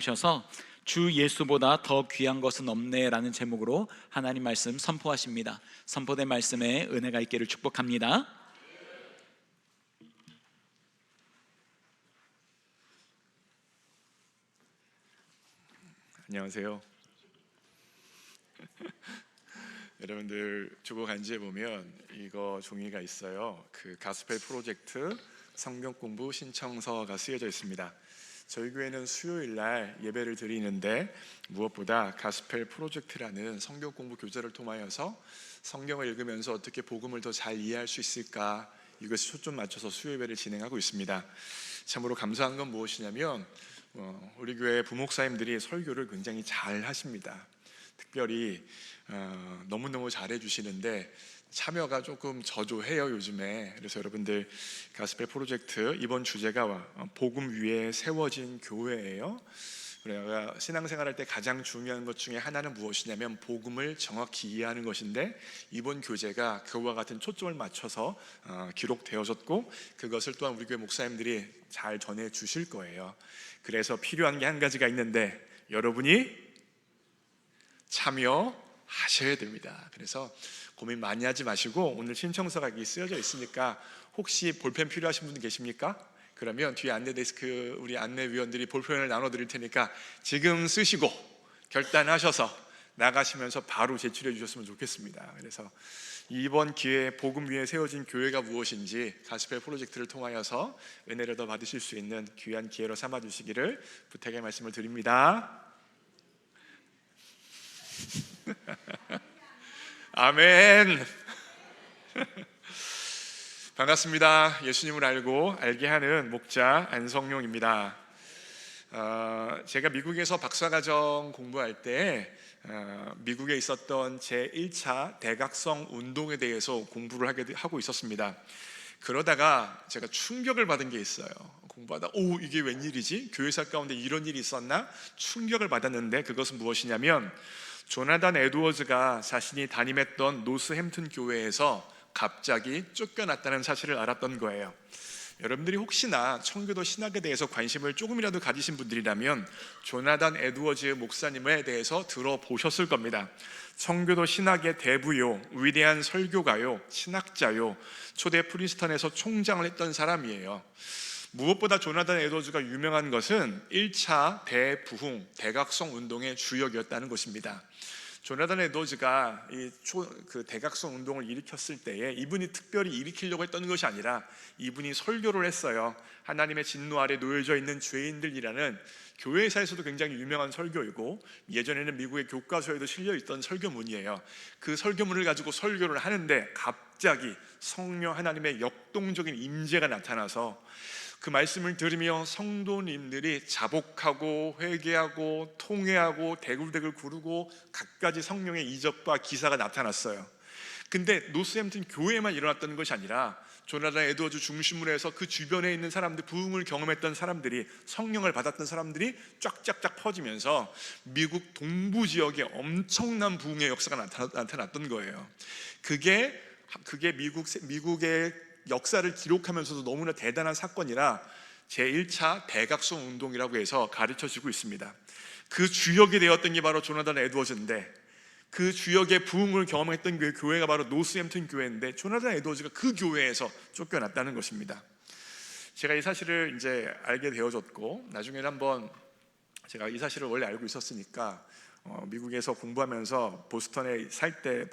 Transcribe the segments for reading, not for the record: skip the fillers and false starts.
셔서 주 예수보다 더 귀한 것은 없네라는 제목으로 하나님 말씀 선포하십니다. 선포된 말씀에 은혜가 있기를 축복합니다. 안녕하세요. 여러분들 주보 간지에 보면 이거 종이가 있어요. 그 가스펠 프로젝트 성경 공부 신청서가 쓰여져 있습니다. 저희 교회는 수요일 날 예배를 드리는데 무엇보다 가스펠 프로젝트라는 성경 공부 교재를 통하여서 성경을 읽으면서 어떻게 복음을 더 잘 이해할 수 있을까, 이것에 초점 맞춰서 수요 예배를 진행하고 있습니다. 참으로 감사한 건 무엇이냐면 우리 교회 부목사님들이 설교를 굉장히 잘 하십니다. 특별히 너무너무 잘해 주시는데 참여가 조금 저조해요 요즘에. 그래서 여러분들 가스펠 프로젝트 이번 주제가 복음 위에 세워진 교회예요. 우리가 신앙생활할 때 가장 중요한 것 중에 하나는 무엇이냐면 복음을 정확히 이해하는 것인데, 이번 교재가 그와 같은 초점을 맞춰서 기록되어졌고 그것을 또한 우리 교회 목사님들이 잘 전해 주실 거예요. 그래서 필요한 게 한 가지가 있는데 여러분이 참여하셔야 됩니다. 그래서 고민 많이 하지 마시고 오늘 신청서가 여기 쓰여져 있으니까 혹시 볼펜 필요하신 분 계십니까? 그러면 뒤에 안내 데스크 우리 안내위원들이 볼펜을 나눠드릴 테니까 지금 쓰시고 결단하셔서 나가시면서 바로 제출해 주셨으면 좋겠습니다. 그래서 이번 기회에 복음 위에 세워진 교회가 무엇인지 가스펠 프로젝트를 통하여서 은혜를 더 받으실 수 있는 귀한 기회로 삼아 주시기를 부탁의 말씀을 드립니다. 아멘. 반갑습니다. 예수님을 알고 알게 하는 목자 안성용입니다. 제가 미국에서 박사과정 공부할 때 미국에 있었던 제1차 대각성 운동에 대해서 공부를 하고 있었습니다. 그러다가 제가 충격을 받은 게 있어요. 공부하다 이게 웬일이지? 교회사 가운데 이런 일이 있었나? 충격을 받았는데 그것은 무엇이냐면 조나단 에드워즈가 자신이 담임했던 노스햄튼 교회에서 갑자기 쫓겨났다는 사실을 알았던 거예요. 여러분들이 혹시나 청교도 신학에 대해서 관심을 조금이라도 가지신 분들이라면 조나단 에드워즈 목사님에 대해서 들어보셨을 겁니다. 청교도 신학의 대부요, 위대한 설교가요, 신학자요, 초대 프리스턴에서 총장을 했던 사람이에요. 무엇보다 조나단 에드워즈가 유명한 것은 1차 대부흥, 대각성 운동의 주역이었다는 것입니다. 조나단 에드워즈가 그 대각성 운동을 일으켰을 때에 이분이 특별히 일으키려고 했던 것이 아니라 이분이 설교를 했어요. 하나님의 진노 아래 놓여져 있는 죄인들이라는 교회사에서도 굉장히 유명한 설교이고 예전에는 미국의 교과서에도 실려있던 설교문이에요. 그 설교문을 가지고 설교를 하는데 갑자기 성령 하나님의 역동적인 임재가 나타나서 그 말씀을 들으며 성도님들이 자복하고 회개하고 통회하고 대굴대굴 구르고 갖가지 성령의 이적과 기사가 나타났어요. 근데 노스햄튼 교회에만 일어났던 것이 아니라 조나단 에드워즈 중심으로 해서 그 주변에 있는 사람들, 부흥을 경험했던 사람들이, 성령을 받았던 사람들이 쫙쫙쫙 퍼지면서 미국 동부 지역에 엄청난 부흥의 역사가 나타났던 거예요. 그게 미국의 역사를 기록하면서도 너무나 대단한 사건이라 제1차 대각성 운동이라고 해서 가르쳐지고 있습니다. 그 주역이 되었던 게 바로 조나단 에드워즈인데, 그 주역의 부흥을 경험했던 교회가 바로 노스햄튼 교회인데 조나단 에드워즈가 그 교회에서 쫓겨났다는 것입니다. 제가 이 사실을 이제 알게 되어졌고, 나중에는 한번 제가 이 사실을 원래 알고 있었으니까 미국에서 공부하면서 보스턴에 있을 때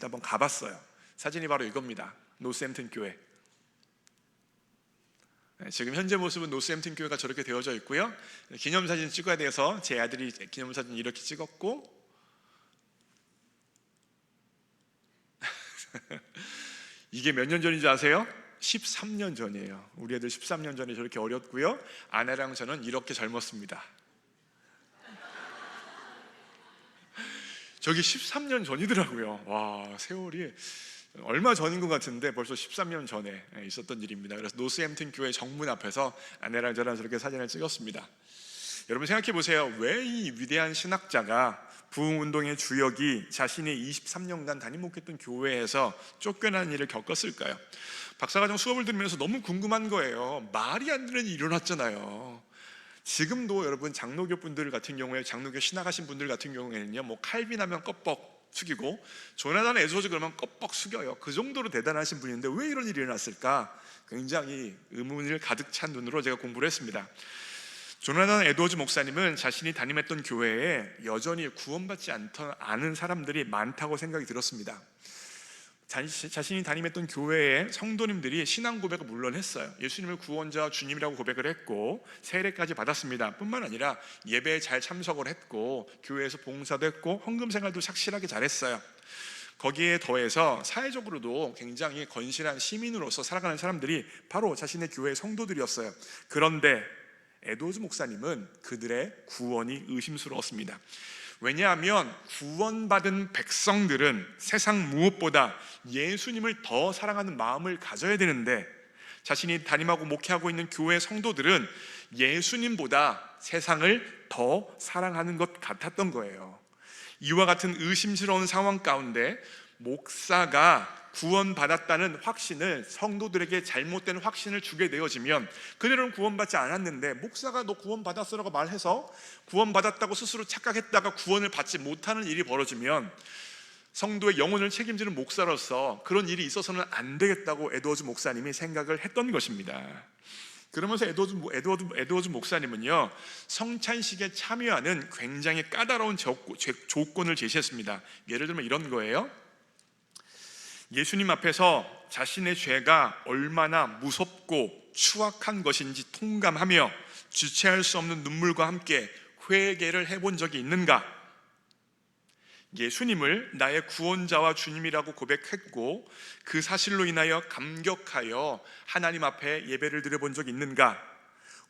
한번 가봤어요. 사진이 바로 이겁니다. 노스햄튼 교회. 지금 현재 모습은 노스햄튼 교회가 저렇게 되어져 있고요. 기념사진 찍어야 돼서 제 아들이 기념사진 이렇게 찍었고 이게 몇 년 전인지 아세요? 13년 전이에요. 우리 애들 13년 전에 저렇게 어렸고요. 아내랑 저는 이렇게 젊었습니다. 저기 13년 전이더라고요. 와, 세월이 얼마 전인 것 같은데 벌써 13년 전에 있었던 일입니다. 그래서 노스햄튼 교회 정문 앞에서 아내랑 저랑 저렇게 사진을 찍었습니다. 여러분 생각해 보세요. 왜 이 위대한 신학자가 부흥운동의 주역이 자신이 23년간 담임 목했던 교회에서 쫓겨난 일을 겪었을까요? 박사과정 수업을 들으면서 너무 궁금한 거예요. 말이 안 되는 일이 일어났잖아요. 지금도 여러분 장로교 분들 같은 경우에, 장로교 신학하신 분들 같은 경우에는요, 뭐 칼빈하면 껍벅 숙이고 조나단 에드워즈 그러면 껍벅 숙여요. 그 정도로 대단하신 분인데 왜 이런 일이 일어났을까? 굉장히 의문을 가득 찬 눈으로 제가 공부를 했습니다. 조나단 에드워즈 목사님은 자신이 담임했던 교회에 여전히 구원받지 않은 사람들이 많다고 생각이 들었습니다. 자신이 담임했던 교회의 성도님들이 신앙 고백을 물론 했어요. 예수님을 구원자 주님이라고 고백을 했고 세례까지 받았습니다. 뿐만 아니라 예배에 잘 참석을 했고 교회에서 봉사도 했고 헌금 생활도 착실하게 잘했어요. 거기에 더해서 사회적으로도 굉장히 건실한 시민으로서 살아가는 사람들이 바로 자신의 교회의 성도들이었어요. 그런데 에드워즈 목사님은 그들의 구원이 의심스러웠습니다. 왜냐하면 구원받은 백성들은 세상 무엇보다 예수님을 더 사랑하는 마음을 가져야 되는데 자신이 담임하고 목회하고 있는 교회 성도들은 예수님보다 세상을 더 사랑하는 것 같았던 거예요. 이와 같은 의심스러운 상황 가운데 목사가 구원받았다는 확신을, 성도들에게 잘못된 확신을 주게 되어지면, 그들은 구원받지 않았는데 목사가 너 구원받았어라고 말해서 구원받았다고 스스로 착각했다가 구원을 받지 못하는 일이 벌어지면 성도의 영혼을 책임지는 목사로서 그런 일이 있어서는 안 되겠다고 에드워즈 목사님이 생각을 했던 것입니다. 그러면서 에드워즈 목사님은요, 성찬식에 참여하는 굉장히 까다로운 조건을 제시했습니다. 예를 들면 이런 거예요. 예수님 앞에서 자신의 죄가 얼마나 무섭고 추악한 것인지 통감하며 주체할 수 없는 눈물과 함께 회개를 해본 적이 있는가? 예수님을 나의 구원자와 주님이라고 고백했고 그 사실로 인하여 감격하여 하나님 앞에 예배를 드려본 적이 있는가?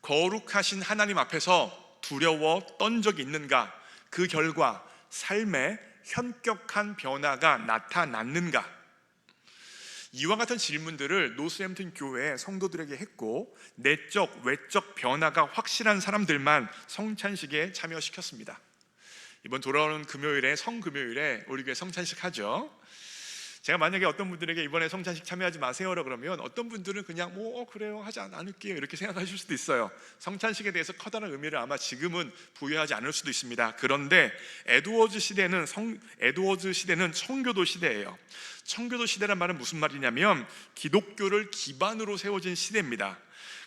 거룩하신 하나님 앞에서 두려워 떤 적이 있는가? 그 결과 삶에 현격한 변화가 나타났는가? 이와 같은 질문들을 노스햄튼 교회 성도들에게 했고 내적 외적 변화가 확실한 사람들만 성찬식에 참여시켰습니다. 이번 돌아오는 금요일에 성금요일에 우리 교회 성찬식 하죠. 제가 만약에 어떤 분들에게 이번에 성찬식 참여하지 마세요라 그러면 어떤 분들은 그냥 그래요 하지 않을게요 이렇게 생각하실 수도 있어요. 성찬식에 대해서 커다란 의미를 아마 지금은 부여하지 않을 수도 있습니다. 그런데 에드워즈 시대는 청교도 시대예요. 청교도 시대란 말은 무슨 말이냐면 기독교를 기반으로 세워진 시대입니다.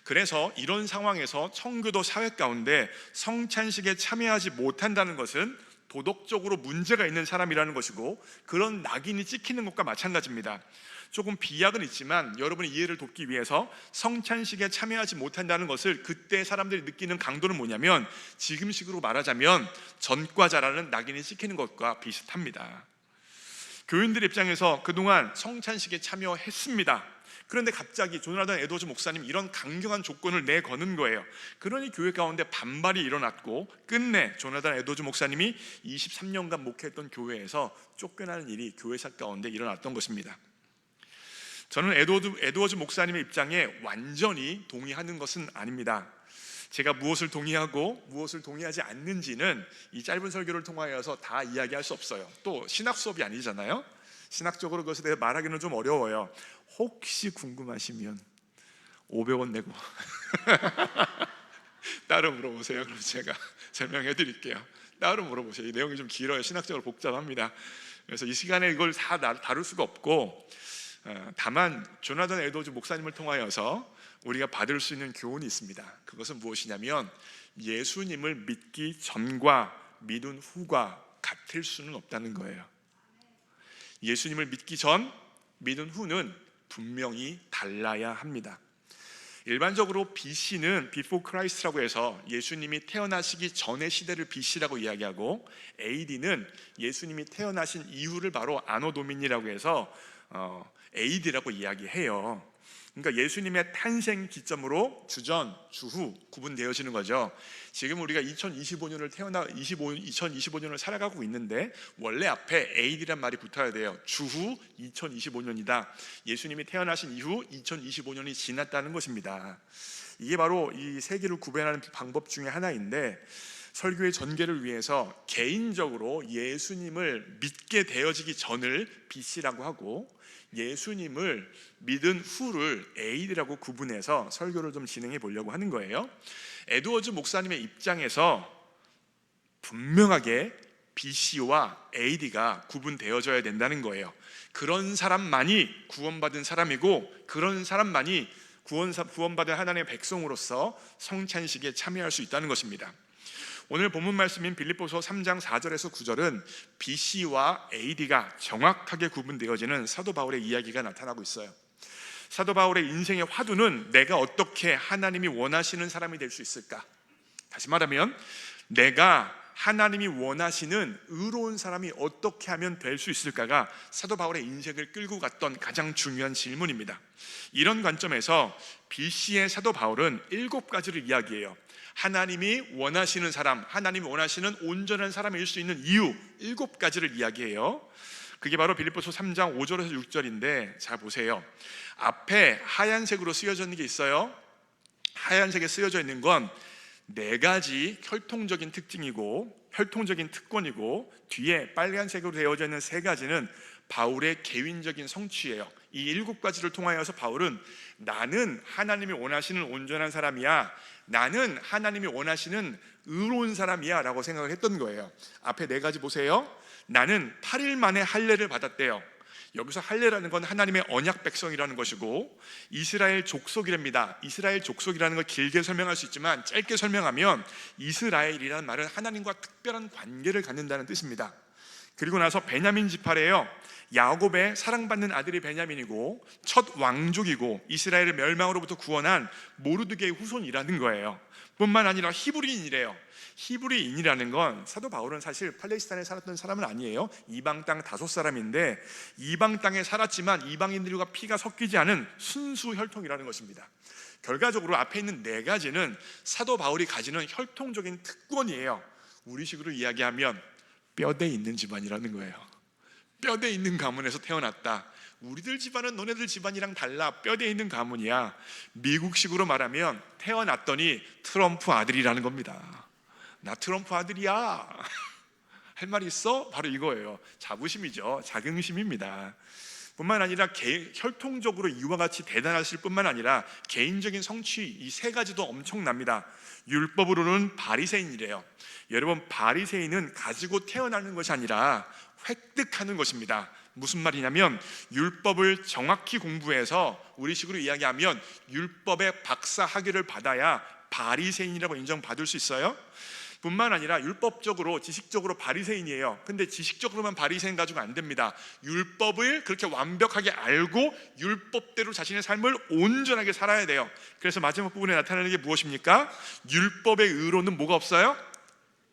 그래서 이런 상황에서 청교도 사회 가운데 성찬식에 참여하지 못한다는 것은 도덕적으로 문제가 있는 사람이라는 것이고 그런 낙인이 찍히는 것과 마찬가지입니다. 조금 비약은 있지만 여러분의 이해를 돕기 위해서 성찬식에 참여하지 못한다는 것을 그때 사람들이 느끼는 강도는 뭐냐면 지금식으로 말하자면 전과자라는 낙인이 찍히는 것과 비슷합니다. 교인들 입장에서 그동안 성찬식에 참여했습니다. 그런데 갑자기 조나단 에드워즈 목사님 이런 강경한 조건을 내거는 거예요. 그러니 교회 가운데 반발이 일어났고 끝내 조나단 에드워즈 목사님이 23년간 목회했던 교회에서 쫓겨나는 일이 교회사 가운데 일어났던 것입니다. 저는 에드워즈 목사님의 입장에 완전히 동의하는 것은 아닙니다. 제가 무엇을 동의하고 무엇을 동의하지 않는지는 이 짧은 설교를 통하여서 다 이야기할 수 없어요. 또 신학 수업이 아니잖아요. 신학적으로 그것에 대해 말하기는 좀 어려워요. 혹시 궁금하시면 500원 내고 따로 물어보세요. 그럼 제가 설명해 드릴게요. 따로 물어보세요. 이 내용이 좀 길어요. 신학적으로 복잡합니다. 그래서 이 시간에 이걸 다 다룰 수가 없고 다만 조나단 에드워즈 목사님을 통하여서 우리가 받을 수 있는 교훈이 있습니다. 그것은 무엇이냐면 예수님을 믿기 전과 믿은 후가 같을 수는 없다는 거예요. 예수님을 믿기 전, 믿은 후는 분명히 달라야 합니다. 일반적으로 BC는 Before Christ라고 해서 예수님이 태어나시기 전의 시대를 BC라고 이야기하고 AD는 예수님이 태어나신 이후를 바로 아노 도미니라고 해서 AD라고 이야기해요. 그러니까 예수님의 탄생 기점으로 주전, 주후 구분되어지는 거죠. 지금 우리가 2025년을 살아가고 있는데 원래 앞에 AD란 말이 붙어야 돼요. 주후 2025년이다. 예수님이 태어나신 이후 2025년이 지났다는 것입니다. 이게 바로 이 세계를 구별하는 방법 중에 하나인데 설교의 전개를 위해서 개인적으로 예수님을 믿게 되어지기 전을 BC라고 하고 예수님을 믿은 후를 AD라고 구분해서 설교를 좀 진행해 보려고 하는 거예요. 에드워즈 목사님의 입장에서 분명하게 BC와 AD가 구분되어져야 된다는 거예요. 그런 사람만이 구원받은 사람이고 그런 사람만이 구원받은 하나님의 백성으로서 성찬식에 참여할 수 있다는 것입니다. 오늘 본문 말씀인 빌립보서 3장 4절에서 9절은 BC와 AD가 정확하게 구분되어지는 사도 바울의 이야기가 나타나고 있어요. 사도 바울의 인생의 화두는 내가 어떻게 하나님이 원하시는 사람이 될 수 있을까? 다시 말하면 내가 하나님이 원하시는 의로운 사람이 어떻게 하면 될 수 있을까가 사도 바울의 인생을 끌고 갔던 가장 중요한 질문입니다. 이런 관점에서 BC의 사도 바울은 7가지를 이야기해요. 하나님이 원하시는 사람, 하나님이 원하시는 온전한 사람일 수 있는 이유 7가지를 이야기해요. 그게 바로 빌립보서 3장 5절에서 6절인데 자 보세요. 앞에 하얀색으로 쓰여져 있는 게 있어요. 하얀색에 쓰여져 있는 건 4가지 혈통적인 특징이고 혈통적인 특권이고 뒤에 빨간색으로 되어져 있는 3가지는 바울의 개인적인 성취예요. 이 7가지를 통하여서 바울은 나는 하나님이 원하시는 온전한 사람이야, 나는 하나님이 원하시는 의로운 사람이야 라고 생각을 했던 거예요. 앞에 4가지 보세요. 나는 8일 만에 할례를 받았대요. 여기서 할례라는 건 하나님의 언약 백성이라는 것이고 이스라엘 족속이랍니다. 이스라엘 족속이라는 걸 길게 설명할 수 있지만 짧게 설명하면 이스라엘이라는 말은 하나님과 특별한 관계를 갖는다는 뜻입니다. 그리고 나서 베냐민 지파래요. 야곱의 사랑받는 아들이 베냐민이고 첫 왕족이고 이스라엘을 멸망으로부터 구원한 모르드게의 후손이라는 거예요. 뿐만 아니라 히브리인이래요. 히브리인이라는 건 사도 바울은 사실 팔레스타인에 살았던 사람은 아니에요. 이방 땅 5사람인데 이방 땅에 살았지만 이방인들과 피가 섞이지 않은 순수 혈통이라는 것입니다. 결과적으로 앞에 있는 4가지는 사도 바울이 가지는 혈통적인 특권이에요. 우리식으로 이야기하면 뼈대 있는 집안이라는 거예요. 뼈대 있는 가문에서 태어났다. 우리들 집안은 너네들 집안이랑 달라. 뼈대 있는 가문이야. 미국식으로 말하면 태어났더니 트럼프 아들이라는 겁니다. 나 트럼프 아들이야. 할 말이 있어? 바로 이거예요. 자부심이죠. 자긍심입니다. 뿐만 아니라 혈통적으로 이와 같이 대단하실 뿐만 아니라 개인적인 성취 이 3가지도 엄청납니다. 율법으로는 바리새인이래요. 여러분 바리새인은 가지고 태어나는 것이 아니라 획득하는 것입니다. 무슨 말이냐면 율법을 정확히 공부해서 우리식으로 이야기하면 율법의 박사 학위를 받아야 바리새인이라고 인정받을 수 있어요. 뿐만 아니라 율법적으로 지식적으로 바리새인이에요. 근데 지식적으로만 바리새인 가지고 안 됩니다. 율법을 그렇게 완벽하게 알고 율법대로 자신의 삶을 온전하게 살아야 돼요. 그래서 마지막 부분에 나타나는 게 무엇입니까? 율법의 의로는 뭐가 없어요?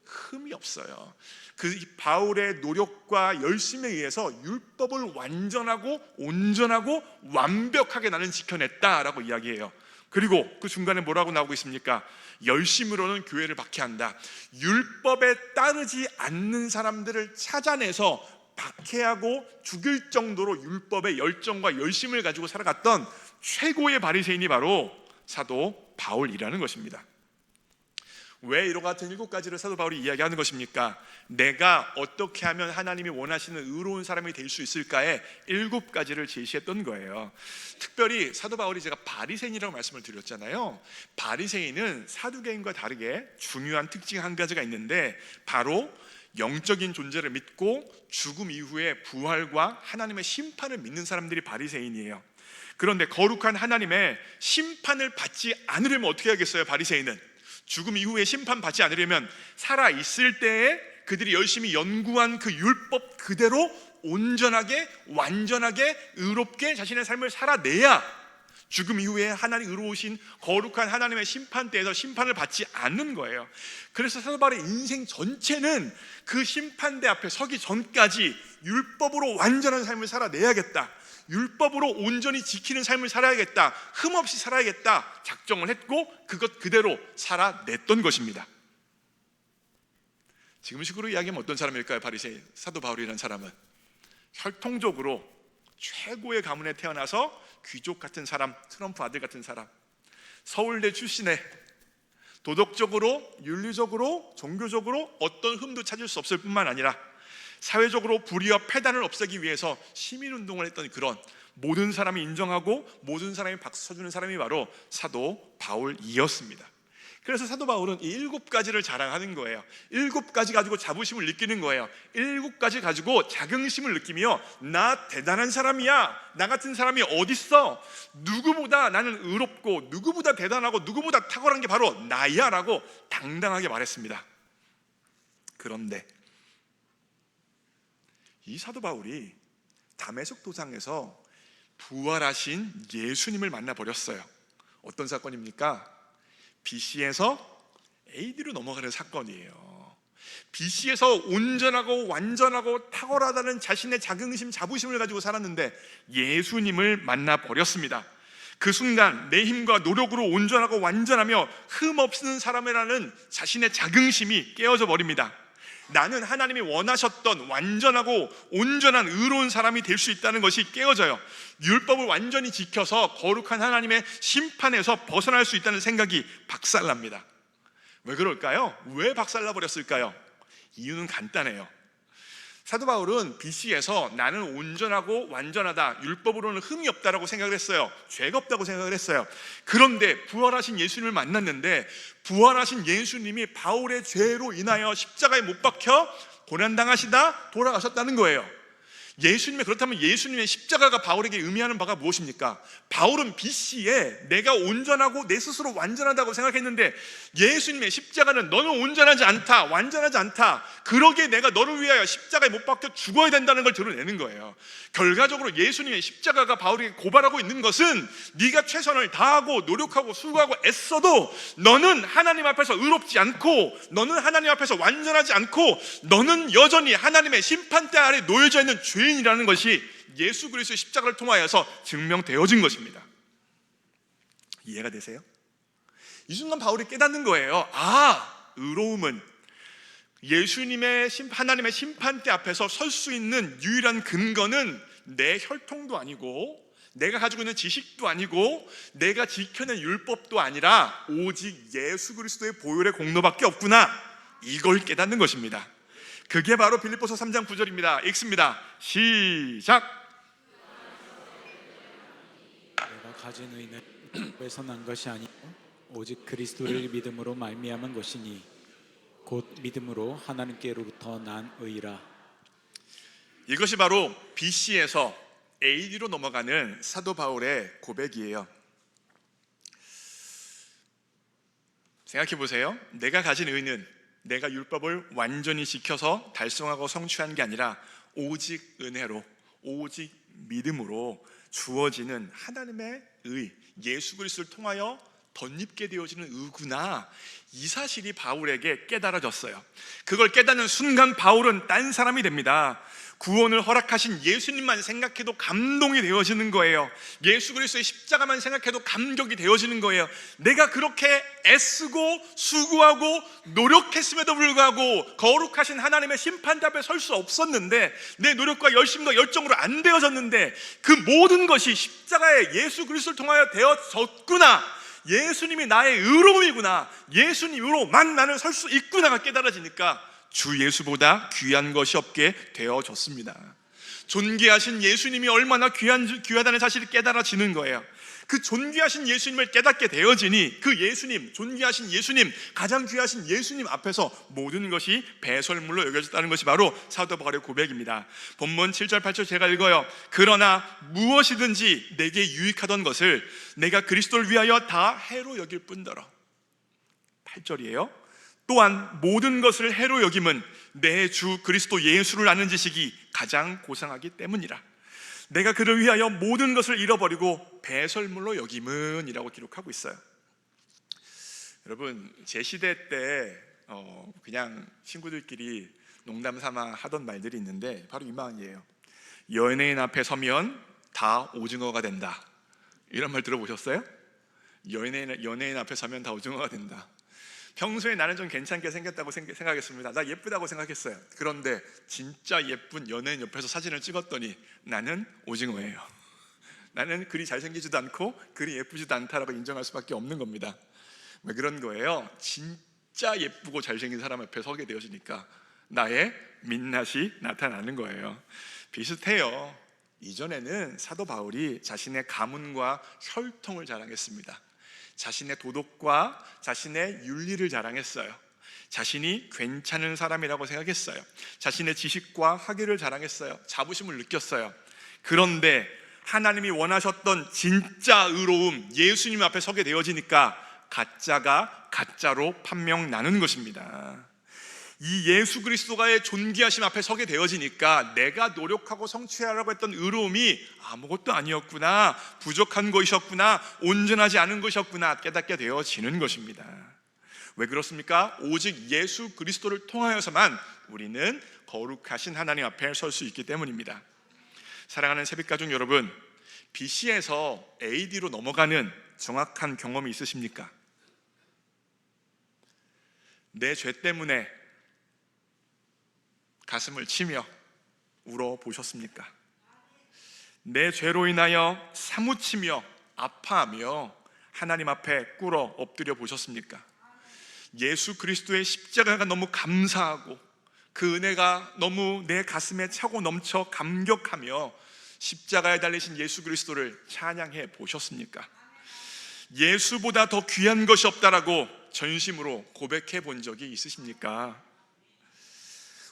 흠이 없어요. 그 바울의 노력과 열심에 의해서 율법을 완전하고 온전하고 완벽하게 나는 지켜냈다라고 이야기해요. 그리고 그 중간에 뭐라고 나오고 있습니까? 열심으로는 교회를 박해한다. 율법에 따르지 않는 사람들을 찾아내서 박해하고 죽일 정도로 율법의 열정과 열심을 가지고 살아갔던 최고의 바리새인이 바로 사도 바울이라는 것입니다. 왜 이와 같은 7가지를 사도 바울이 이야기하는 것입니까? 내가 어떻게 하면 하나님이 원하시는 의로운 사람이 될 수 있을까에 7가지를 제시했던 거예요. 특별히 사도 바울이 제가 바리새인이라고 말씀을 드렸잖아요. 바리새인은 사두개인과 다르게 중요한 특징 한 가지가 있는데 바로 영적인 존재를 믿고 죽음 이후에 부활과 하나님의 심판을 믿는 사람들이 바리새인이에요. 그런데 거룩한 하나님의 심판을 받지 않으려면 어떻게 해야겠어요? 바리새인은 죽음 이후에 심판받지 않으려면 살아있을 때에 그들이 열심히 연구한 그 율법 그대로 온전하게 완전하게 의롭게 자신의 삶을 살아내야 죽음 이후에 하나님 의로우신 거룩한 하나님의 심판대에서 심판을 받지 않는 거예요. 그래서 사도 바울의 인생 전체는 그 심판대 앞에 서기 전까지 율법으로 완전한 삶을 살아내야겠다, 율법으로 온전히 지키는 삶을 살아야겠다, 흠없이 살아야겠다 작정을 했고 그것 그대로 살아냈던 것입니다. 지금식으로 이야기하면 어떤 사람일까요? 바리새인 사도 바울이라는 사람은 혈통적으로 최고의 가문에 태어나서 귀족 같은 사람, 트럼프 아들 같은 사람, 서울대 출신의 도덕적으로, 윤리적으로, 종교적으로 어떤 흠도 찾을 수 없을 뿐만 아니라 사회적으로 불의와 폐단을 없애기 위해서 시민운동을 했던 그런 모든 사람이 인정하고 모든 사람이 박수 쳐주는 사람이 바로 사도 바울이었습니다. 그래서 사도 바울은 이 7가지를 자랑하는 거예요. 7가지 가지고 자부심을 느끼는 거예요. 7가지 가지고 자긍심을 느끼며 나 대단한 사람이야, 나 같은 사람이 어딨어, 누구보다 나는 의롭고 누구보다 대단하고 누구보다 탁월한 게 바로 나야 라고 당당하게 말했습니다. 그런데 이 사도 바울이 다메섹 도상에서 부활하신 예수님을 만나버렸어요. 어떤 사건입니까? BC에서 AD로 넘어가는 사건이에요. BC에서 온전하고 완전하고 탁월하다는 자신의 자긍심, 자부심을 가지고 살았는데 예수님을 만나버렸습니다. 그 순간 내 힘과 노력으로 온전하고 완전하며 흠 없는 사람이라는 자신의 자긍심이 깨어져 버립니다. 나는 하나님이 원하셨던 완전하고 온전한 의로운 사람이 될 수 있다는 것이 깨어져요. 율법을 완전히 지켜서 거룩한 하나님의 심판에서 벗어날 수 있다는 생각이 박살납니다. 왜 그럴까요? 왜 박살나 버렸을까요? 이유는 간단해요. 사도 바울은 BC에서 나는 온전하고 완전하다, 율법으로는 흠이 없다라고 생각을 했어요. 죄가 없다고 생각을 했어요. 그런데 부활하신 예수님을 만났는데 부활하신 예수님이 바울의 죄로 인하여 십자가에 못 박혀 고난당하시다 돌아가셨다는 거예요. 그렇다면 예수님의 십자가가 바울에게 의미하는 바가 무엇입니까? 바울은 BC에 내가 온전하고 내 스스로 완전하다고 생각했는데 예수님의 십자가는 너는 온전하지 않다, 완전하지 않다, 그러기에 내가 너를 위하여 십자가에 못 박혀 죽어야 된다는 걸 드러내는 거예요. 결과적으로 예수님의 십자가가 바울에게 고발하고 있는 것은 네가 최선을 다하고 노력하고 수고하고 애써도 너는 하나님 앞에서 의롭지 않고 너는 하나님 앞에서 완전하지 않고 너는 여전히 하나님의 심판대 아래 놓여져 있는 죄인이라는 것이 예수 그리스도의 십자가를 통하여서 증명되어진 것입니다. 이해가 되세요? 이 순간 바울이 깨닫는 거예요. 의로움은 예수님의 하나님의 심판대 앞에서 설 수 있는 유일한 근거는 내 혈통도 아니고 내가 가지고 있는 지식도 아니고 내가 지켜낸 율법도 아니라 오직 예수 그리스도의 보혈의 공로밖에 없구나, 이걸 깨닫는 것입니다. 그게 바로 빌립보서 3장 9절입니다. 읽습니다. 시작. 내가 가진 의는 에서 난 것이 아니고 오직 그리스도를 믿음으로 말미암은 것이니 곧 믿음으로 하나님께로부터 난 의라. 이것이 바로 BC에서 AD로 넘어가는 사도 바울의 고백이에요. 생각해 보세요. 내가 가진 의는 내가 율법을 완전히 지켜서 달성하고 성취한 게 아니라 오직 은혜로, 오직 믿음으로 주어지는 하나님의 의, 예수 그리스도를 통하여 덧입게 되어지는 의구나, 이 사실이 바울에게 깨달아졌어요. 그걸 깨닫는 순간 바울은 딴 사람이 됩니다. 구원을 허락하신 예수님만 생각해도 감동이 되어지는 거예요. 예수 그리스도의 십자가만 생각해도 감격이 되어지는 거예요. 내가 그렇게 애쓰고 수고하고 노력했음에도 불구하고 거룩하신 하나님의 심판대 앞에 설 수 없었는데, 내 노력과 열심과 열정으로 안 되어졌는데 그 모든 것이 십자가에 예수 그리스도를 통하여 되어졌구나, 예수님이 나의 의로움이구나, 예수님으로만 나는 설 수 있구나가 깨달아지니까 주 예수보다 귀한 것이 없게 되어졌습니다. 존귀하신 예수님이 얼마나 귀하다는 사실이 깨달아지는 거예요. 그 존귀하신 예수님을 깨닫게 되어지니 그 예수님, 존귀하신 예수님, 가장 귀하신 예수님 앞에서 모든 것이 배설물로 여겨졌다는 것이 바로 사도 바울의 고백입니다. 본문 7절 8절 제가 읽어요. 그러나 무엇이든지 내게 유익하던 것을 내가 그리스도를 위하여 다 해로 여길 뿐더러. 8절이에요. 또한 모든 것을 해로 여김은 내 주 그리스도 예수를 아는 지식이 가장 고상하기 때문이라. 내가 그를 위하여 모든 것을 잃어버리고 배설물로 여김은 이라고 기록하고 있어요. 여러분, 제 시대 때 그냥 친구들끼리 농담 삼아 하던 말들이 있는데 바로 이 말이에요. 연예인 앞에 서면 다 오징어가 된다, 이런 말 들어보셨어요? 연예인 앞에 서면 다 오징어가 된다. 평소에 나는 좀 괜찮게 생겼다고 생각했습니다. 나 예쁘다고 생각했어요. 그런데 진짜 예쁜 연예인 옆에서 사진을 찍었더니 나는 오징어예요. 나는 그리 잘생기지도 않고 그리 예쁘지도 않다라고 인정할 수밖에 없는 겁니다. 왜 그런 거예요? 진짜 예쁘고 잘생긴 사람 앞에 서게 되어지니까 나의 민낯이 나타나는 거예요. 비슷해요. 이전에는 사도 바울이 자신의 가문과 혈통을 자랑했습니다. 자신의 도덕과 자신의 윤리를 자랑했어요. 자신이 괜찮은 사람이라고 생각했어요. 자신의 지식과 학위를 자랑했어요. 자부심을 느꼈어요. 그런데 하나님이 원하셨던 진짜 의로움, 예수님 앞에 서게 되어지니까 가짜가 가짜로 판명나는 것입니다. 이 예수 그리스도가의 존귀하심 앞에 서게 되어지니까 내가 노력하고 성취하려고 했던 의로움이 아무것도 아니었구나, 부족한 것이었구나, 온전하지 않은 것이었구나 깨닫게 되어지는 것입니다. 왜 그렇습니까? 오직 예수 그리스도를 통하여서만 우리는 거룩하신 하나님 앞에 설 수 있기 때문입니다. 사랑하는 새벽가족 여러분, BC에서 AD로 넘어가는 정확한 경험이 있으십니까? 내 죄 때문에 가슴을 치며 울어 보셨습니까? 내 죄로 인하여 사무치며 아파하며 하나님 앞에 꿇어 엎드려 보셨습니까? 예수 그리스도의 십자가가 너무 감사하고 그 은혜가 너무 내 가슴에 차고 넘쳐 감격하며 십자가에 달리신 예수 그리스도를 찬양해 보셨습니까? 예수보다 더 귀한 것이 없다라고 전심으로 고백해 본 적이 있으십니까?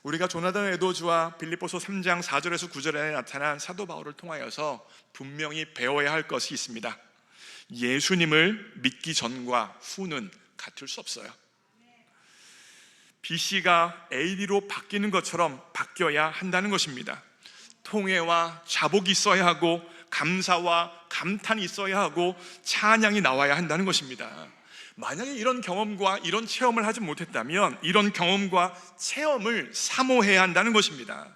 우리가 조나단 에드워즈와 빌립보서 3장 4절에서 9절에 나타난 사도 바울을 통하여서 분명히 배워야 할 것이 있습니다. 예수님을 믿기 전과 후는 같을 수 없어요. BC가 AD로 바뀌는 것처럼 바뀌어야 한다는 것입니다. 통회와 자복이 있어야 하고 감사와 감탄이 있어야 하고 찬양이 나와야 한다는 것입니다. 만약에 이런 경험과 이런 체험을 하지 못했다면 이런 경험과 체험을 사모해야 한다는 것입니다.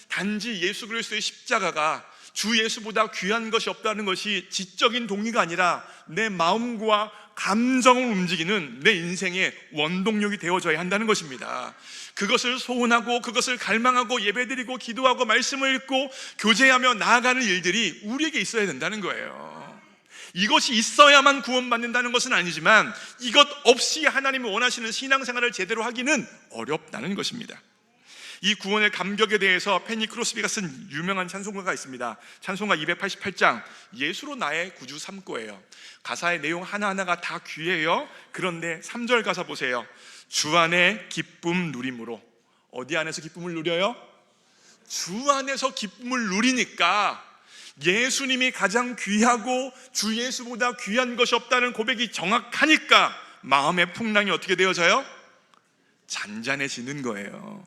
단지 예수 그리스도의 십자가가 주 예수보다 귀한 것이 없다는 것이 지적인 동의가 아니라 내 마음과 감정을 움직이는 내 인생의 원동력이 되어져야 한다는 것입니다. 그것을 소원하고 그것을 갈망하고 예배드리고 기도하고 말씀을 읽고 교제하며 나아가는 일들이 우리에게 있어야 된다는 거예요. 이것이 있어야만 구원받는다는 것은 아니지만 이것 없이 하나님이 원하시는 신앙생활을 제대로 하기는 어렵다는 것입니다. 이 구원의 감격에 대해서 페니 크로스비가 쓴 유명한 찬송가가 있습니다. 찬송가 288장, 예수로 나의 구주 삼고예요. 가사의 내용 하나하나가 다 귀해요. 그런데 3절 가사 보세요. 주 안에 기쁨 누림으로. 어디 안에서 기쁨을 누려요? 주 안에서 기쁨을 누리니까 예수님이 가장 귀하고 주 예수보다 귀한 것이 없다는 고백이 정확하니까 마음의 풍랑이 어떻게 되어져요? 잔잔해지는 거예요.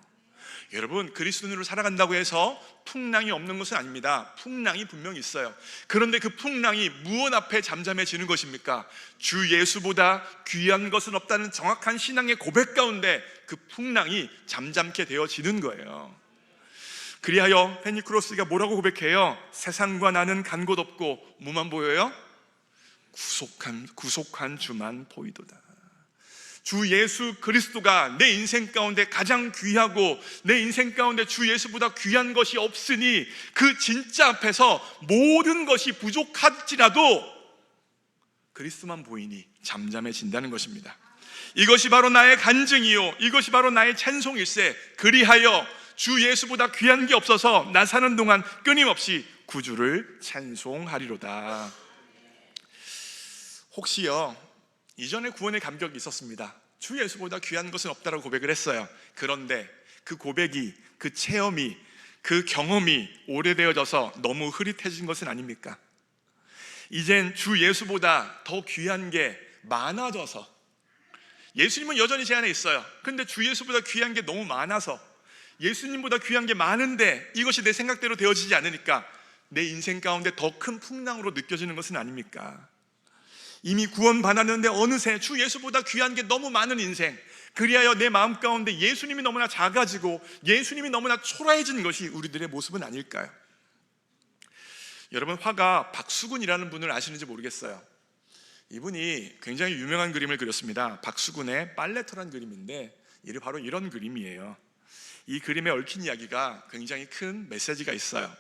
여러분, 그리스도인으로 살아간다고 해서 풍랑이 없는 것은 아닙니다. 풍랑이 분명히 있어요. 그런데 그 풍랑이 무엇 앞에 잠잠해지는 것입니까? 주 예수보다 귀한 것은 없다는 정확한 신앙의 고백 가운데 그 풍랑이 잠잠케 되어지는 거예요. 그리하여 페니 크로스가 뭐라고 고백해요? 세상과 나는 간 곳 없고 뭐만 보여요? 구속한 주만 보이도다. 주 예수 그리스도가 내 인생 가운데 가장 귀하고 내 인생 가운데 주 예수보다 귀한 것이 없으니 그 진짜 앞에서 모든 것이 부족할지라도 그리스도만 보이니 잠잠해진다는 것입니다. 이것이 바로 나의 간증이요, 이것이 바로 나의 찬송일세. 그리하여 주 예수보다 귀한 게 없어서 나 사는 동안 끊임없이 구주를 찬송하리로다. 혹시요, 이전에 구원의 감격이 있었습니다. 주 예수보다 귀한 것은 없다라고 고백을 했어요. 그런데 그 고백이, 그 체험이, 그 경험이 오래되어져서 너무 흐릿해진 것은 아닙니까? 이젠 주 예수보다 더 귀한 게 많아져서, 예수님은 여전히 제 안에 있어요. 근데 주 예수보다 귀한 게 너무 많아서, 예수님보다 귀한 게 많은데 이것이 내 생각대로 되어지지 않으니까 내 인생 가운데 더 큰 풍랑으로 느껴지는 것은 아닙니까? 이미 구원받았는데 어느새 주 예수보다 귀한 게 너무 많은 인생, 그리하여 내 마음 가운데 예수님이 너무나 작아지고 예수님이 너무나 초라해진 것이 우리들의 모습은 아닐까요? 여러분, 화가 박수근이라는 분을 아시는지 모르겠어요. 이분이 굉장히 유명한 그림을 그렸습니다. 박수근의 빨래터란 그림인데 이게 바로 이런 그림이에요. 이 그림에 얽힌 이야기가 굉장히 큰 메시지가 있어요.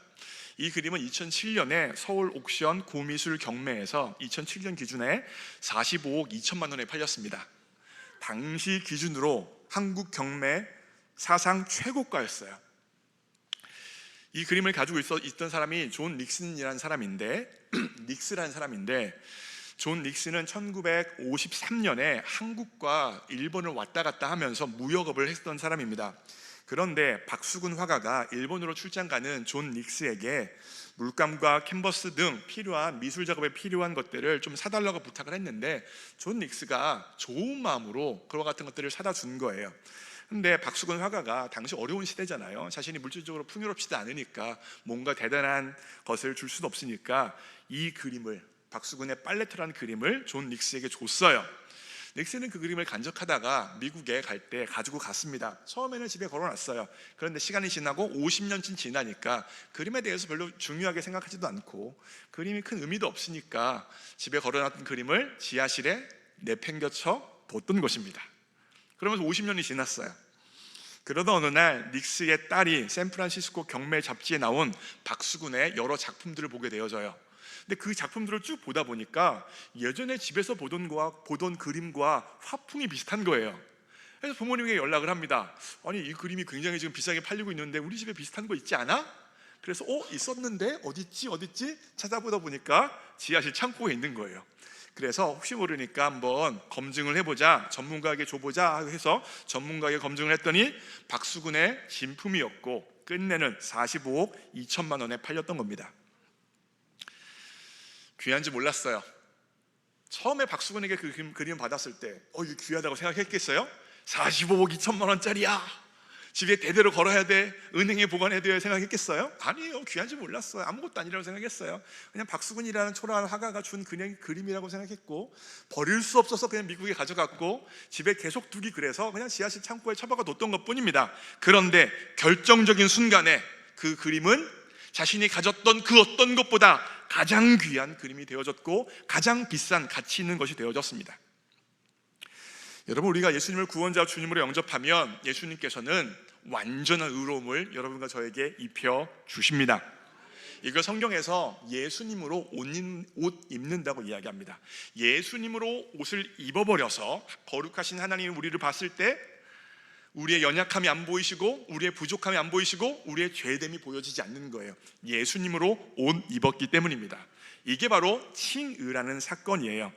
이 그림은 2007년에 서울 옥션 고미술 경매에서 2007년 기준에 45억 2천만 원에 팔렸습니다. 당시 기준으로 한국 경매 사상 최고가였어요. 이 그림을 가지고 있던 사람이 존 닉슨이라는 사람인데 닉스라는 사람인데 존 닉슨은 1953년에 한국과 일본을 왔다 갔다 하면서 무역업을 했던 사람입니다. 그런데 박수근 화가가 일본으로 출장 가는 존 닉스에게 물감과 캔버스 등 필요한 미술 작업에 필요한 것들을 좀 사달라고 부탁을 했는데 존 닉스가 좋은 마음으로 그와 같은 것들을 사다 준 거예요. 근데 박수근 화가가 당시 어려운 시대잖아요. 자신이 물질적으로 풍요롭지도 않으니까 뭔가 대단한 것을 줄 수도 없으니까 이 그림을, 박수근의 팔레트라는 그림을 존 닉스에게 줬어요. 닉스는 그 그림을 간직하다가 미국에 갈 때 가지고 갔습니다. 처음에는 집에 걸어놨어요. 그런데 시간이 지나고 50년쯤 지나니까 그림에 대해서 별로 중요하게 생각하지도 않고 그림이 큰 의미도 없으니까 집에 걸어놨던 그림을 지하실에 내팽겨쳐 뒀던 것입니다. 그러면서 50년이 지났어요. 그러던 어느 날 닉스의 딸이 샌프란시스코 경매 잡지에 나온 박수근의 여러 작품들을 보게 되어져요. 근데 그 작품들을 쭉 보다 보니까 예전에 집에서 보던 그림과 화풍이 비슷한 거예요. 그래서 부모님에게 연락을 합니다. 아니, 이 그림이 굉장히 지금 비싸게 팔리고 있는데 우리 집에 비슷한 거 있지 않아? 그래서 있었는데 어딨지 찾아보다 보니까 지하실 창고에 있는 거예요. 그래서 혹시 모르니까 한번 검증을 해보자, 전문가에게 줘보자 해서 전문가에게 검증을 했더니 박수근의 진품이었고 끝내는 45억 2천만 원에 팔렸던 겁니다. 귀한지 몰랐어요. 처음에 박수근에게 그 그림 받았을 때 이거 귀하다고 생각했겠어요? 45억 2천만 원짜리야, 집에 대대로 걸어야 돼, 은행에 보관해야 돼 생각했겠어요? 아니에요. 귀한지 몰랐어요. 아무것도 아니라고 생각했어요. 그냥 박수근이라는 초라한 화가가 준 그냥 그림이라고 생각했고 버릴 수 없어서 그냥 미국에 가져갔고 집에 계속 두기 그래서 그냥 지하실 창고에 처박아 뒀던 것뿐입니다. 그런데 결정적인 순간에 그 그림은 자신이 가졌던 그 어떤 것보다 가장 귀한 그림이 되어졌고 가장 비싼 가치 있는 것이 되어졌습니다. 여러분, 우리가 예수님을 구원자 주님으로 영접하면 예수님께서는 완전한 의로움을 여러분과 저에게 입혀 주십니다. 이거 성경에서 예수님으로 옷 입는다고 이야기합니다. 예수님으로 옷을 입어버려서 거룩하신 하나님 우리를 봤을 때 우리의 연약함이 안 보이시고 우리의 부족함이 안 보이시고 우리의 죄됨이 보여지지 않는 거예요. 예수님으로 옷 입었기 때문입니다. 이게 바로 칭의라는 사건이에요.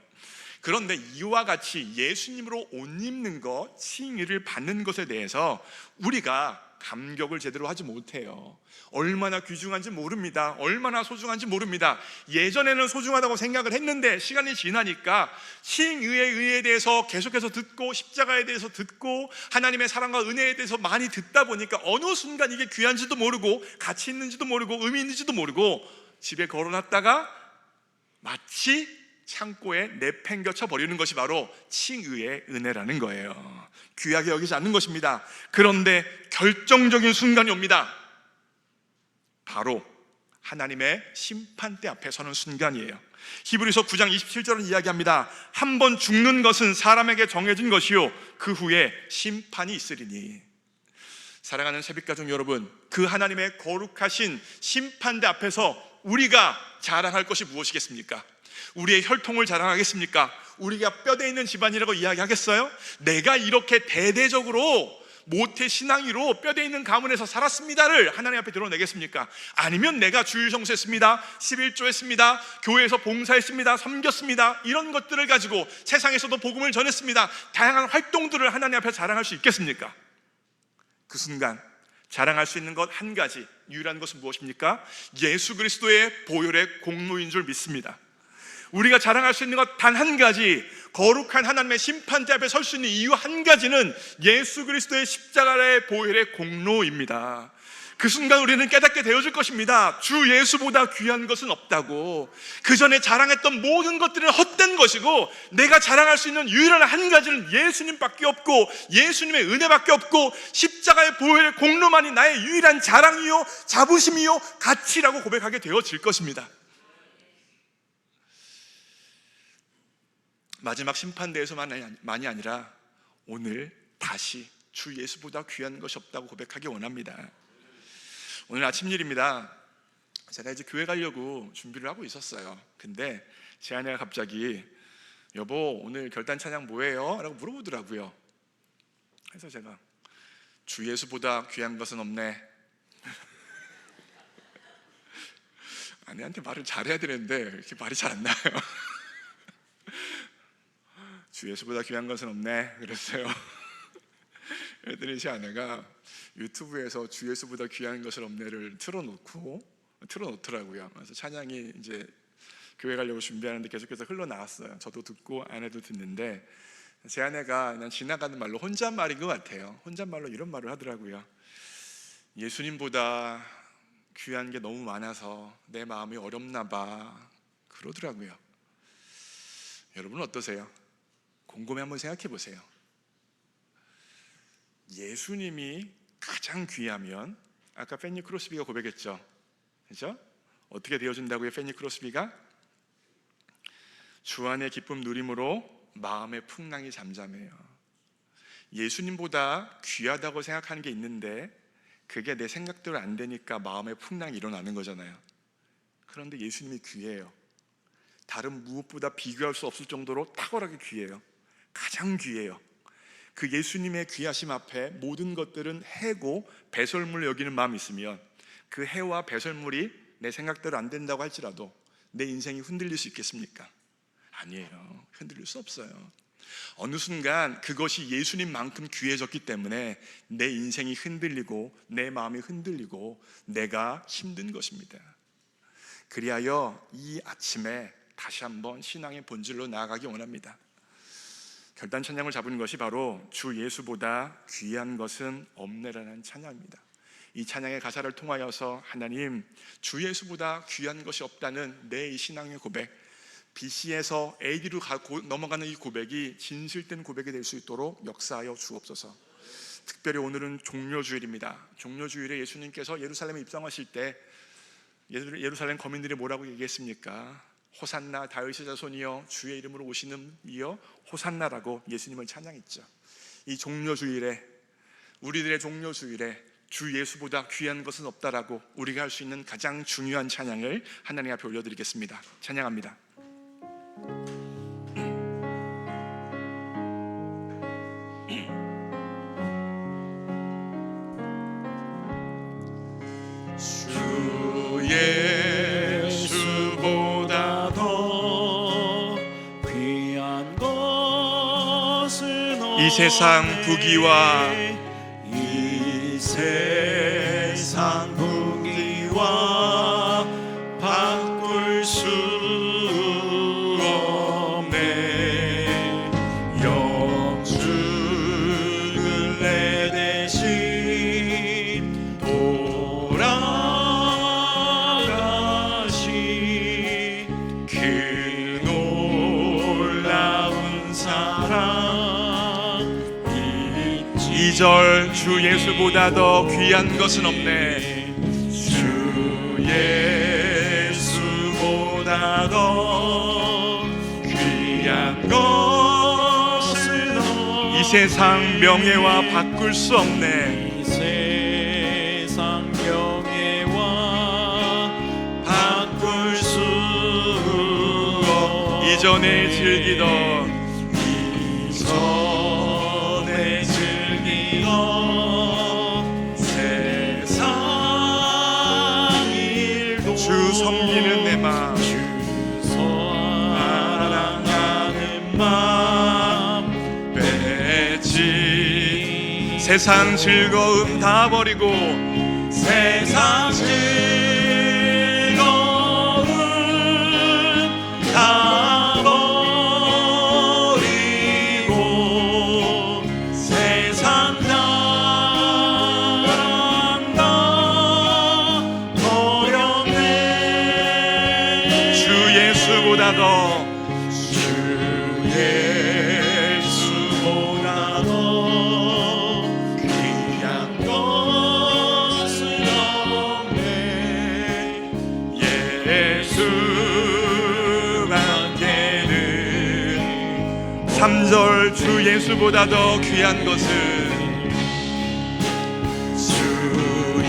그런데 이와 같이 예수님으로 옷 입는 것, 칭의를 받는 것에 대해서 우리가 감격을 제대로 하지 못해요. 얼마나 귀중한지 모릅니다. 얼마나 소중한지 모릅니다. 예전에는 소중하다고 생각을 했는데 시간이 지나니까 칭의의 의에 대해서 계속해서 듣고 십자가에 대해서 듣고 하나님의 사랑과 은혜에 대해서 많이 듣다 보니까 어느 순간 이게 귀한지도 모르고 가치 있는지도 모르고 의미 있는지도 모르고 집에 걸어놨다가 마치 창고에 내팽겨쳐 버리는 것이 바로 칭의의 은혜라는 거예요. 귀하게 여기지 않는 것입니다. 그런데 결정적인 순간이 옵니다. 바로 하나님의 심판대 앞에 서는 순간이에요. 히브리서 9장 27절은 이야기합니다. 한 번 죽는 것은 사람에게 정해진 것이요 그 후에 심판이 있으리니. 사랑하는 새벽가족 여러분, 그 하나님의 거룩하신 심판대 앞에서 우리가 자랑할 것이 무엇이겠습니까? 우리의 혈통을 자랑하겠습니까? 우리가 뼈대 있는 집안이라고 이야기하겠어요? 내가 이렇게 대대적으로 모태 신앙이로 뼈대 있는 가문에서 살았습니다를 하나님 앞에 드러내겠습니까? 아니면 내가 주일 성수했습니다, 11조 했습니다, 교회에서 봉사했습니다, 섬겼습니다, 이런 것들을 가지고 세상에서도 복음을 전했습니다, 다양한 활동들을 하나님 앞에 자랑할 수 있겠습니까? 그 순간 자랑할 수 있는 것 한 가지, 유일한 것은 무엇입니까? 예수 그리스도의 보혈의 공로인 줄 믿습니다. 우리가 자랑할 수 있는 것 단 한 가지, 거룩한 하나님의 심판대 앞에 설 수 있는 이유 한 가지는 예수 그리스도의 십자가의 보혈의 공로입니다. 그 순간 우리는 깨닫게 되어질 것입니다. 주 예수보다 귀한 것은 없다고. 그 전에 자랑했던 모든 것들은 헛된 것이고 내가 자랑할 수 있는 유일한 한 가지는 예수님밖에 없고 예수님의 은혜밖에 없고 십자가의 보혈의 공로만이 나의 유일한 자랑이요 자부심이요 가치라고 고백하게 되어질 것입니다. 마지막 심판대에서만이 아니라 오늘 다시 주 예수보다 귀한 것이 없다고 고백하기 원합니다. 오늘 아침 일입니다. 제가 이제 교회 가려고 준비를 하고 있었어요. 근데 제 아내가 갑자기 여보 오늘 결단 찬양 뭐예요? 라고 물어보더라고요. 그래서 제가 주 예수보다 귀한 것은 없네. 아내한테 말을 잘해야 되는데 이렇게 말이 잘 안 나요. 주 예수보다 귀한 것은 없네 그랬어요. 그랬더니 제 아내가 유튜브에서 주 예수보다 귀한 것은 없네를 틀어놓더라고요. 그래서 찬양이 이제 교회 가려고 준비하는데 계속해서 흘러나왔어요. 저도 듣고 아내도 듣는데 제 아내가 그냥 지나가는 말로 혼잣말인 것 같아요. 혼잣말로 이런 말을 하더라고요. 예수님보다 귀한 게 너무 많아서 내 마음이 어렵나 봐 그러더라고요. 여러분은 어떠세요? 곰곰이 한번 생각해 보세요. 예수님이 가장 귀하면 아까 팬니 크로스비가 고백했죠. 그렇죠? 어떻게 되어준다고요? 팬니 크로스비가 주 안의 기쁨 누림으로 마음의 풍랑이 잠잠해요. 예수님보다 귀하다고 생각하는 게 있는데 그게 내 생각대로 안 되니까 마음의 풍랑이 일어나는 거잖아요. 그런데 예수님이 귀해요. 다른 무엇보다 비교할 수 없을 정도로 탁월하게 귀해요. 가장 귀해요. 그 예수님의 귀하심 앞에 모든 것들은 해고 배설물로 여기는 마음이 있으면 그 해와 배설물이 내 생각대로 안 된다고 할지라도 내 인생이 흔들릴 수 있겠습니까? 아니에요. 흔들릴 수 없어요. 어느 순간 그것이 예수님만큼 귀해졌기 때문에 내 인생이 흔들리고 내 마음이 흔들리고 내가 힘든 것입니다. 그리하여 이 아침에 다시 한번 신앙의 본질로 나아가기 원합니다. 결단 찬양을 잡은 것이 바로 주 예수보다 귀한 것은 없네라는 찬양입니다. 이 찬양의 가사를 통하여서 하나님 주 예수보다 귀한 것이 없다는 내 이 신앙의 고백, BC에서 AD로 넘어가는 이 고백이 진실된 고백이 될 수 있도록 역사하여 주옵소서. 특별히 오늘은 종료주일입니다. 종료주일에 예수님께서 예루살렘에 입성하실 때 예루살렘 거민들이 뭐라고 얘기했습니까? 호산나 다윗의 자손이여 주의 이름으로 오시는 이여 호산나라고 예수님을 찬양했죠. 이 종료주일에, 우리들의 종료주일에 주 예수보다 귀한 것은 없다라고 우리가 할 수 있는 가장 중요한 찬양을 하나님 앞에 올려드리겠습니다. 찬양합니다. 주 예수보다 더 귀한 것은 이 세상 부귀와 이 세상 부귀와 바꿀 수 없네. 영주를 내 대신 돌아가신 그 놀라운 사랑 2절 주 예수보다 더 귀한 것은 없네. 주 예수보다 더 귀한 것은 없네. 이 세상 명예와 바꿀 수 없네. 이 세상 명예와 바꿀 수 없네. 이전에 즐기던 이전에 즐기던 세상 일도 주 섬기는 내 마음, 주 사랑하는 마음 뺐지. 세상 즐거움 다 버리고 세상 즐거움 다 버리고 세상 사랑 다 버렸네. 주 예수보다 더 주 예수보다 더 귀한 것은 없네. 예수밖에는 3절 주 예수보다 더 귀한 것은 주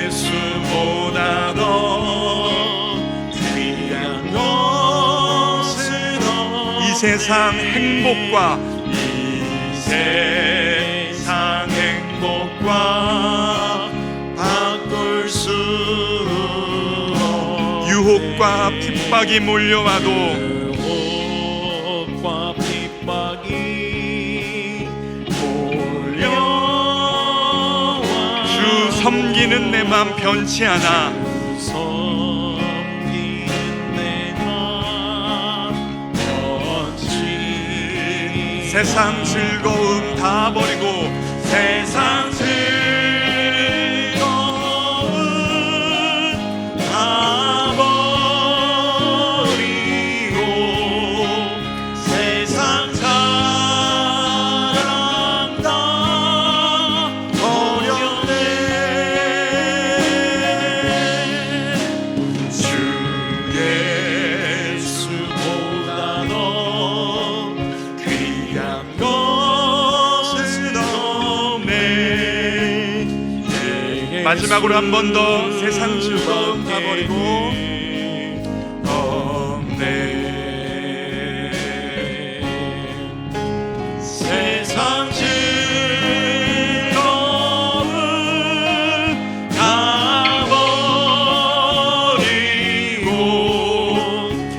예수보다 더 세상 행복과 바꿀 수 유혹과 핍박이 몰려와도 유혹과 핍박이 몰려와 주 섬기는 내 맘 변치 않아. 섬기는 내 맘 변치 세상 즐거움 다 버리고 세상 즐거움 다 버리고 세상 사랑 다 버렸네. 주 예수보다 더 귀한 것은 없네. 마지막으로 한 번 더 세상 즐거움 다 버리고 없네. 세상 즐거움 다 버리고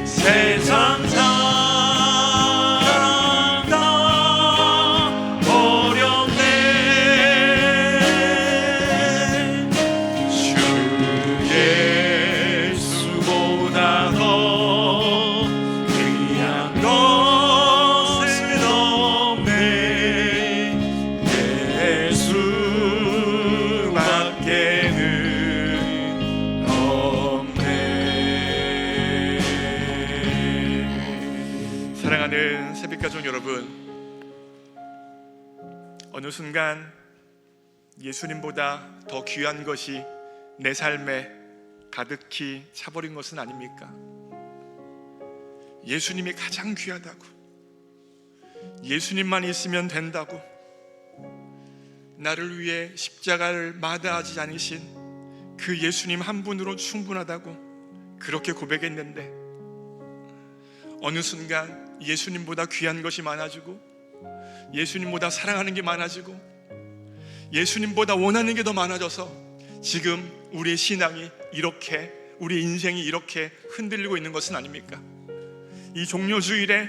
세상 사랑 다 버렸네. 주 예수보다 더 귀한 것은 없네. 예수밖에는 없네. 사랑하는 새벽가족 여러분, 어느 순간 예수님보다 더 귀한 것이 내 삶에 가득히 차버린 것은 아닙니까? 예수님이 가장 귀하다고, 예수님만 있으면 된다고, 나를 위해 십자가를 마다하지 않으신 그 예수님 한 분으로 충분하다고 그렇게 고백했는데, 어느 순간 예수님보다 귀한 것이 많아지고, 예수님보다 사랑하는 게 많아지고, 예수님보다 원하는 게 더 많아져서 지금 우리의 신앙이 이렇게, 우리의 인생이 이렇게 흔들리고 있는 것은 아닙니까? 이 종료주일에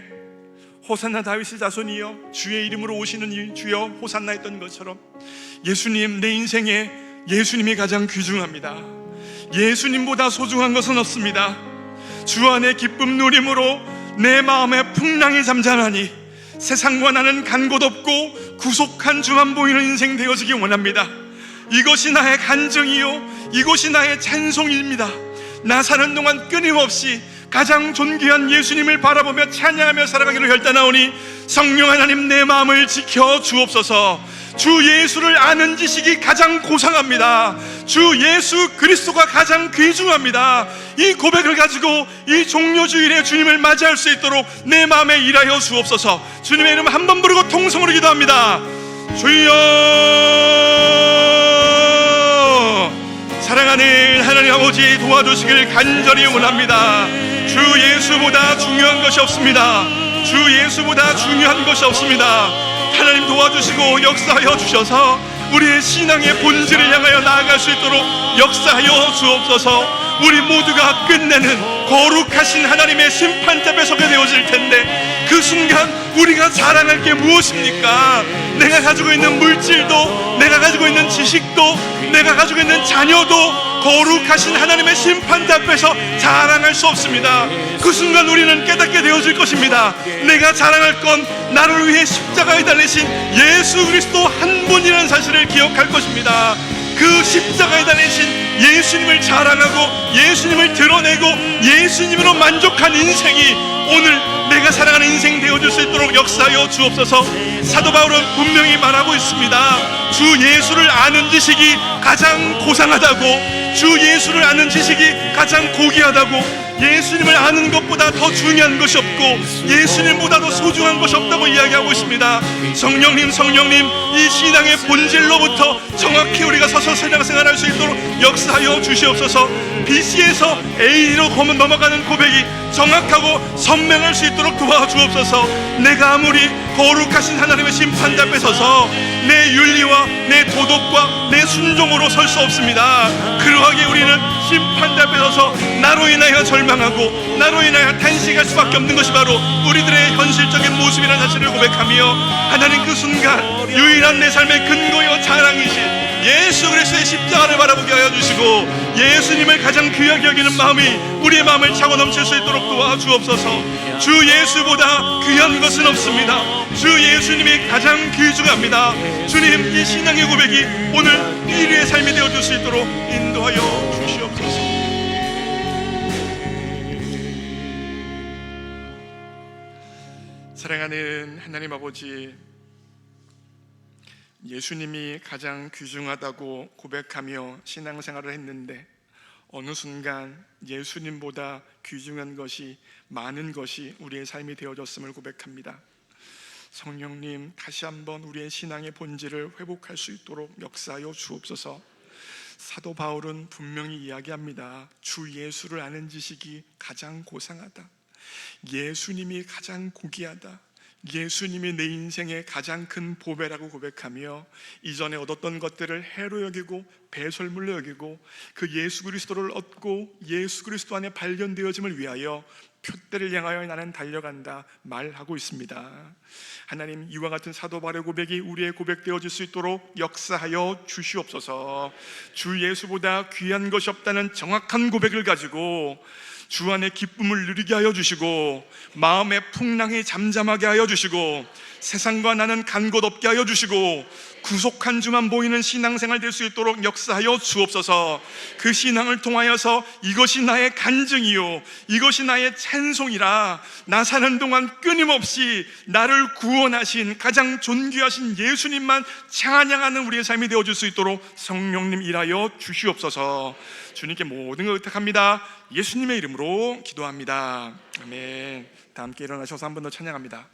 호산나 다윗의 자손이여 주의 이름으로 오시는 이 주여 호산나 했던 것처럼 예수님, 내 인생에 예수님이 가장 귀중합니다. 예수님보다 소중한 것은 없습니다. 주 안에 기쁨 누림으로 내 마음에 풍랑이 잠잠하니 세상과 나는 간 곳 없고 구속한 주만 보이는 인생 되어지기 원합니다. 이것이 나의 간증이요, 이것이 나의 찬송입니다. 나 사는 동안 끊임없이 가장 존귀한 예수님을 바라보며 찬양하며 살아가기로 결단하오니 성령 하나님, 내 마음을 지켜 주옵소서. 주 예수를 아는 지식이 가장 고상합니다. 주 예수 그리스도가 가장 귀중합니다. 이 고백을 가지고 이 종료주일에 주님을 맞이할 수 있도록 내 마음에 일하여 주옵소서. 주님의 이름 한 번 부르고 통성으로 기도합니다. 주여! 사랑하는 하나님 아버지, 도와주시길 간절히 원합니다. 주 예수보다 중요한 것이 없습니다. 주 예수보다 중요한 것이 없습니다. 하나님 도와주시고 역사하여 주셔서 우리의 신앙의 본질을 향하여 나아갈 수 있도록 역사하여 주옵소서. 우리 모두가 끝내는 거룩하신 하나님의 심판대에 서게 되어질 텐데, 그 순간 우리가 자랑할 게 무엇입니까? 내가 가지고 있는 물질도, 내가 가지고 있는 지식도, 내가 가지고 있는 자녀도 거룩하신 하나님의 심판대 앞에서 자랑할 수 없습니다. 그 순간 우리는 깨닫게 되어질 것입니다. 내가 자랑할 건 나를 위해 십자가에 달리신 예수 그리스도 한 분이라는 사실을 기억할 것입니다. 그 십자가에 달리신 예수님을 자랑하고 예수님을 드러내고 예수님으로 만족한 인생이 오늘 내가 사랑하는 인생 되어줄 수 있도록 역사하여 주옵소서. 사도 바울은 분명히 말하고 있습니다. 주 예수를 아는 지식이 가장 고상하다고, 주 예수를 아는 지식이 가장 고귀하다고, 예수님을 아는 것보다 더 중요한 것이 없고 예수님보다 더 소중한 것이 없다고 이야기하고 있습니다. 성령님, 성령님, 이 신앙의 본질로부터 정확히 우리가 서서 주옵소서. 신앙생활할 수 있도록 역사하여 주시옵소서. BC에서 A로 넘어가는 고백이 정확하고 선명할 수 있도록 도와주옵소서. 내가 아무리 거룩하신 하나님의 심판대 앞에 서서 내 윤리와 내 도덕과 내 순종으로 설 수 없습니다. 그러하게 우리는 심판대 앞에 서서 나로 인하여 절망하고 나로 인하여 탄식할 수밖에 없는 것이 바로 우리들의 현실적인 모습이라는 사실을 고백하며, 하나님 그 순간 유일한 내 삶의 근거요 자랑이신 예수 그리스도의 십자가를 바라보게 하여 주시고, 예수님을 가장 귀하게 여기는 마음이 우리의 마음을 차고 넘칠 수 있도록 도와주옵소서. 주 예수보다 귀한 것은 없습니다. 주 예수님이 가장 귀중합니다. 주님, 이 신앙의 고백이 오늘 우리의 삶이 되어줄 수 있도록 인도하여 주시옵소서. 사랑하는 하나님 아버지, 예수님이 가장 귀중하다고 고백하며 신앙생활을 했는데 어느 순간 예수님보다 귀중한 것이, 많은 것이 우리의 삶이 되어졌음을 고백합니다. 성령님, 다시 한번 우리의 신앙의 본질을 회복할 수 있도록 역사하여 주옵소서. 사도 바울은 분명히 이야기합니다. 주 예수를 아는 지식이 가장 고상하다. 예수님이 가장 고귀하다. 예수님이 내 인생의 가장 큰 보배라고 고백하며, 이전에 얻었던 것들을 해로 여기고 배설물로 여기고 그 예수 그리스도를 얻고 예수 그리스도 안에 발견되어짐을 위하여 표대를 향하여 나는 달려간다 말하고 있습니다. 하나님, 이와 같은 사도 바울의 고백이 우리의 고백되어질 수 있도록 역사하여 주시옵소서. 주 예수보다 귀한 것이 없다는 정확한 고백을 가지고 주 안에 기쁨을 누리게 하여 주시고, 마음의 풍랑이 잠잠하게 하여 주시고, 세상과 나는 간 곳 없게 하여 주시고, 구속한 주만 보이는 신앙생활 될 수 있도록 역사하여 주옵소서. 그 신앙을 통하여서 이것이 나의 간증이요, 이것이 나의 찬송이라, 나 사는 동안 끊임없이 나를 구원하신 가장 존귀하신 예수님만 찬양하는 우리의 삶이 되어줄 수 있도록 성령님 일하여 주시옵소서. 주님께 모든 걸 의탁합니다. 예수님의 이름으로 기도합니다. 아멘. 다 함께 일어나셔서 한 번 더 찬양합니다.